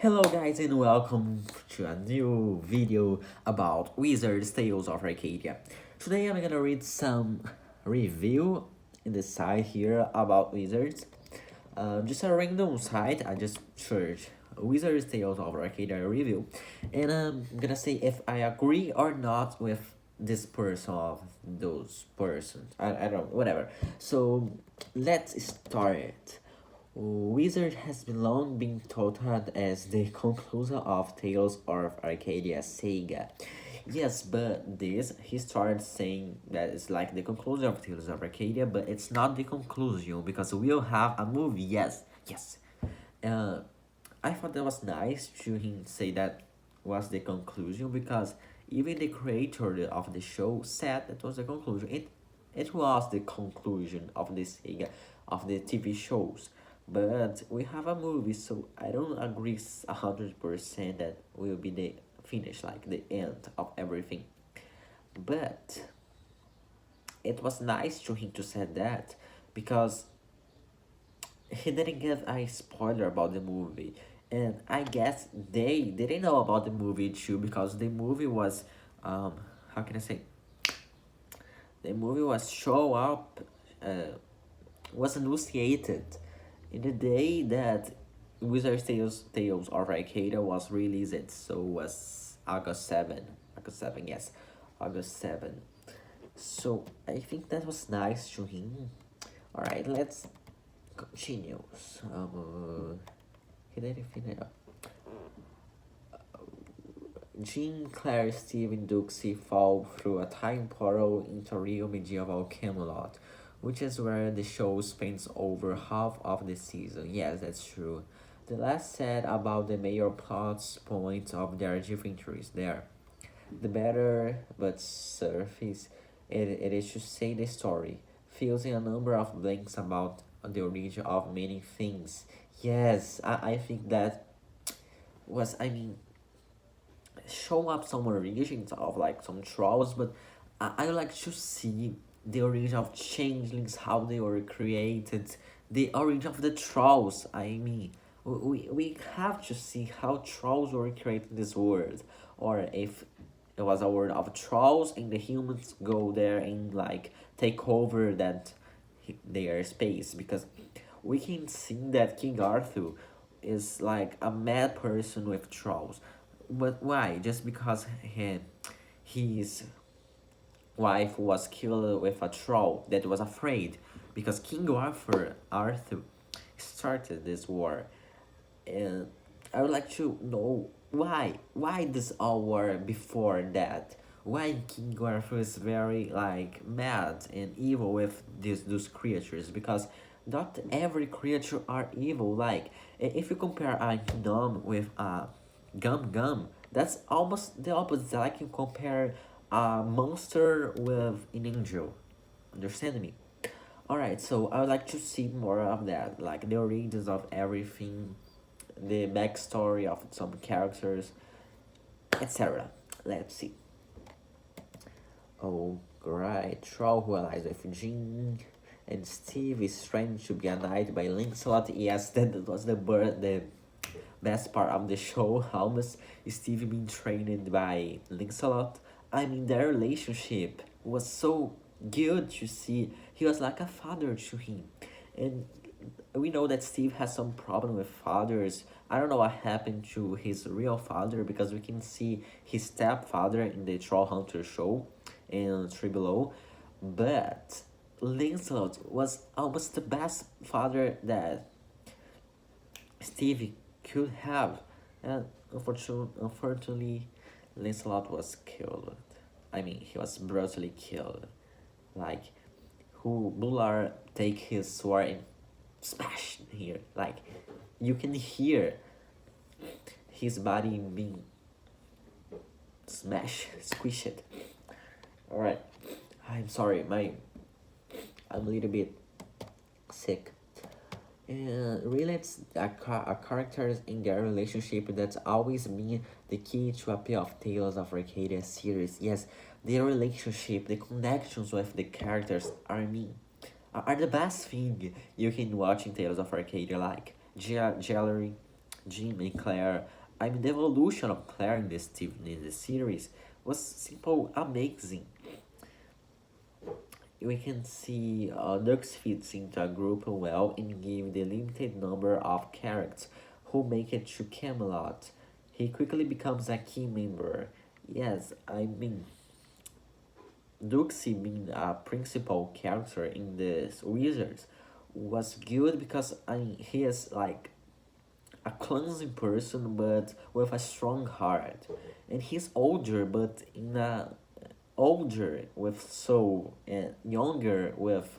Hello guys and welcome to a new video about Wizard's Tales of Arcadia. Today I'm gonna read some review in the site here about Wizards. Just a random site, I just searched Wizard's Tales of Arcadia review, and I'm gonna say if I agree or not with this person of those persons. I don't know, whatever. So let's start. Wizard has been long been touted as the conclusion of Tales of Arcadia saga. Yes, but this he started saying that it's like the conclusion of Tales of Arcadia, but it's not the conclusion because we'll have a movie. Yes, yes. Uh, I thought that was nice to him say that was the conclusion because even the creator of the show said that was the conclusion. It was the conclusion of the saga of the TV shows, but we have a movie, so I don't agree 100% that will be the finish, like the end of everything. But it was nice to him to say that because he didn't give a spoiler about the movie, and I guess they didn't know about the movie too because the movie was how can I say, the movie was show up, was initiated in the day that Tales of Arcadia was released, so was August 7. August 7, yes. August 7. So I think that was nice to him. Alright, let's continue. He didn't finish up. Jean, Claire, Steve, and Duxie fall through a time portal into real medieval Camelot, which is where the show spends over half of the season. Yes, that's true. The less said about the major plot points of their different entries there, the better, but surface it is to say the story, filling a number of blanks about the origin of many things. Yes, I think that was, I mean, show up some origins of like some trolls, but I like to see the origin of changelings, how they were created, the origin of the trolls. I mean, we have to see how trolls were created in this world, or if it was a world of trolls and the humans go there and like take over that their space, because we can see that King Arthur is like a mad person with trolls. But why? Just because his wife was killed with a troll that was afraid, because King Arthur started this war, and I would like to know why this all war before that. Why King Arthur is very like mad and evil with those creatures, because not every creature are evil. Like if you compare a gnome with a gum, that's almost the opposite. I can compare a monster with an angel. Understand me? Alright, so I would like to see more of that, like the origins of everything, the backstory of some characters, etc. Let's see. Oh, great. Troll who allies with Jean, and Steve is trained to be a knight by Lancelot. Yes, that was the best part of the show. Almost Steve being trained by Lancelot. I mean, their relationship was so good to see. He was like a father to him, and we know that Steve has some problem with fathers. I don't know what happened to his real father, because we can see his stepfather in the Troll Hunter show and Three Below, but Lancelot was almost the best father that Steve could have, and unfortunately, Lancelot was killed. I mean, he was brutally killed. Like, who Bular take his sword and smash here. Like, you can hear his body being smashed, squished. Alright, I'm sorry, I'm a little bit sick. And really, it's a characters in their relationship that's always been the key to appeal of Tales of Arcadia series. Yes, their relationship, the connections with the characters are are the best thing you can watch in Tales of Arcadia, like jewelry, Jim and Claire. I mean, the evolution of Claire in the series was simple amazing. We can see Nux fits into a group well and give the limited number of characters who make it to Camelot. He quickly becomes a key member. Yes, I mean, Duxie being a principal character in the Wizards was good because he is like a clumsy person but with a strong heart. And he's older but in a older with soul and younger with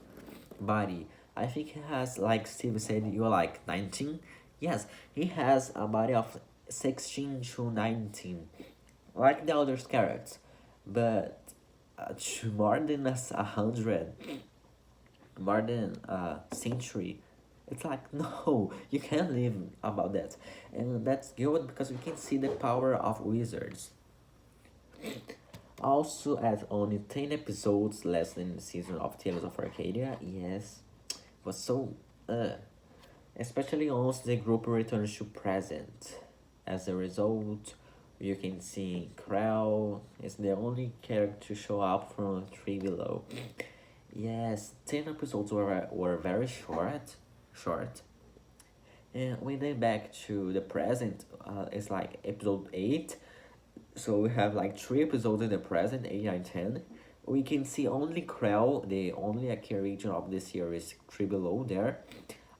body. I think he has, like Steve said, you're like 19. Yes, he has a body of 16 to 19, like the other characters, but to more than 100, more than a century. It's like, no, you can't live about that. And that's good because we can see the power of wizards. Also, at only 10 episodes less than the season of Tales of Arcadia, yes, was so, especially once the group returns to present. As a result, you can see Krell is the only character to show up from three below. Yes, 10 episodes were very short. And when they back to the present, it's like episode 8. So we have like 3 episodes in the present, 8, 9, 10. We can see only Krell, the only accurate region of the series, 3 below there.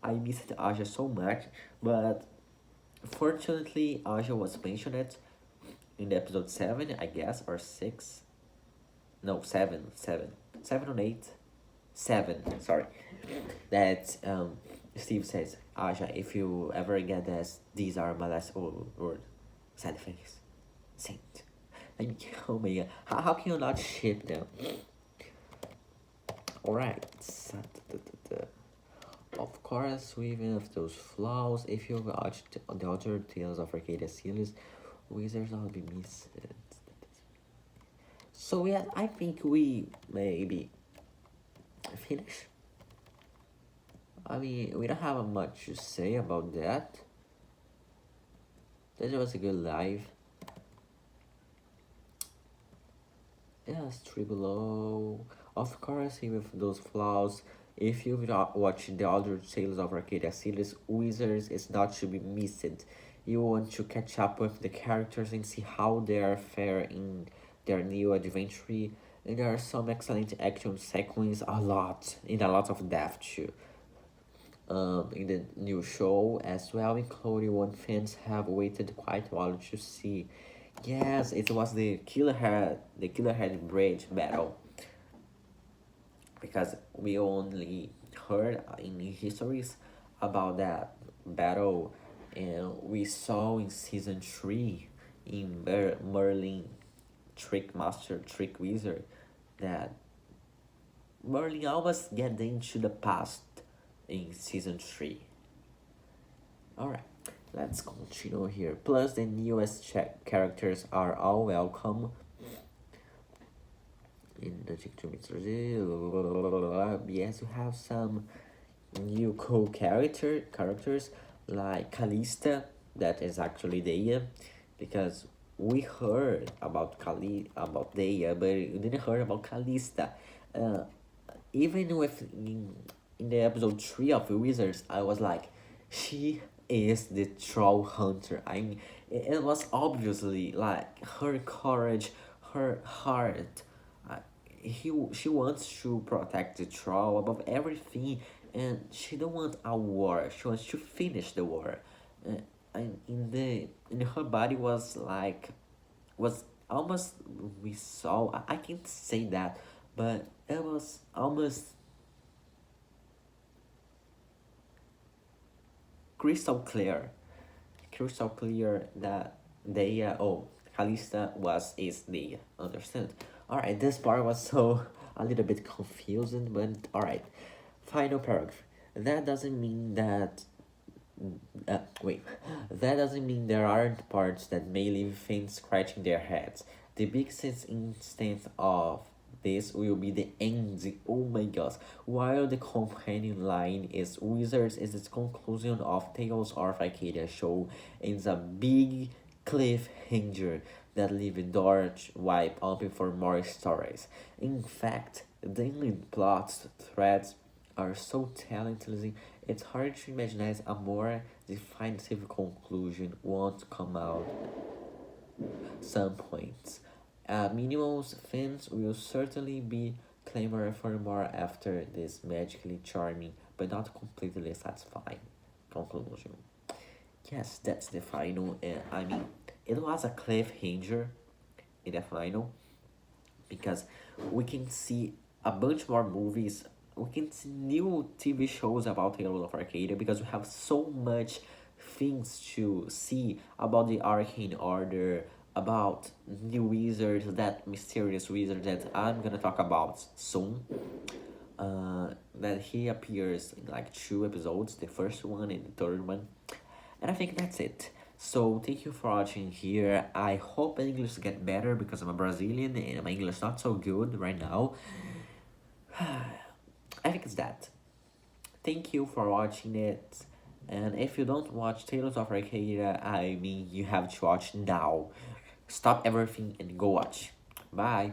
I missed Aja so much, but fortunately Aja was mentioned in the episode 7, I guess, or 6. No, 7, 7. 7 or 8. 7, sorry. That Steve says, Aja, if you ever get this, these are my last word. Sad face. Saint. I mean, oh my god, how can you not ship them? Alright, of course, even with those flaws, if you watched the other Tales of Arcadia series, Wizards will be missed. So yeah, I think we maybe finish. I mean, we don't have much to say about that. That was a good live. Yes, three below. Of course, even with those flaws, if you've not watched the other Tales of Arcadia series, Wizards is not to be missed. You want to catch up with the characters and see how they are fare in their new adventure. And there are some excellent action sequences, in a lot of depth too. In the new show as well, including one fans have waited quite a while to see. Yes, it was the Killer Head Bridge battle. Because we only heard in histories about that battle, and we saw in season 3 in Merlin Trick Master Trick Wizard that Merlin almost get into the past in season 3. Alright, let's continue here. Plus, the newest characters are all welcome in the TikTok. Yes, you have some new cool characters like Callista, that is actually Deia, because we heard about about Deia, but we didn't hear about Callista. Even with in the episode 3 of Wizards, I was like, she is the troll hunter. I mean, it was obviously like her courage, her heart. She wants to protect the troll above everything, and she don't want a war. She wants to finish the war. And in her body was almost, we saw, I can't say that, but it was almost crystal clear, that they Calista is the understand. All right, this part was so a little bit confusing, but all right. Final paragraph. That doesn't mean that. Wait, that doesn't mean there aren't parts that may leave fans scratching their heads. The biggest instance of this will be the ending. Oh my gosh. While the companion line is Wizards is its conclusion of Tales of Arcadia show is a big cliffhanger that leave the door wide open for more stories. In fact, the inland plot threads are so talented, it's hard to imagine as a more definitive conclusion won't come out some points. Minimal's fans will certainly be clamoring for more after this magically charming but not completely satisfying conclusion. Yes, that's the final. I mean, it was a cliffhanger in the final because we can see a bunch more movies. We can see new TV shows about Tales of Arcadia because we have so much things to see about the Arcane Order, about new wizards, that mysterious wizard that I'm gonna talk about soon. That he appears in like two episodes, the first one and the third one. And I think that's it. So thank you for watching here. I hope English get better because I'm a Brazilian and my English not so good right now. I think it's that. Thank you for watching it. And if you don't watch Tales of Arcadia, I mean you have to watch now. Stop everything and go watch. Bye.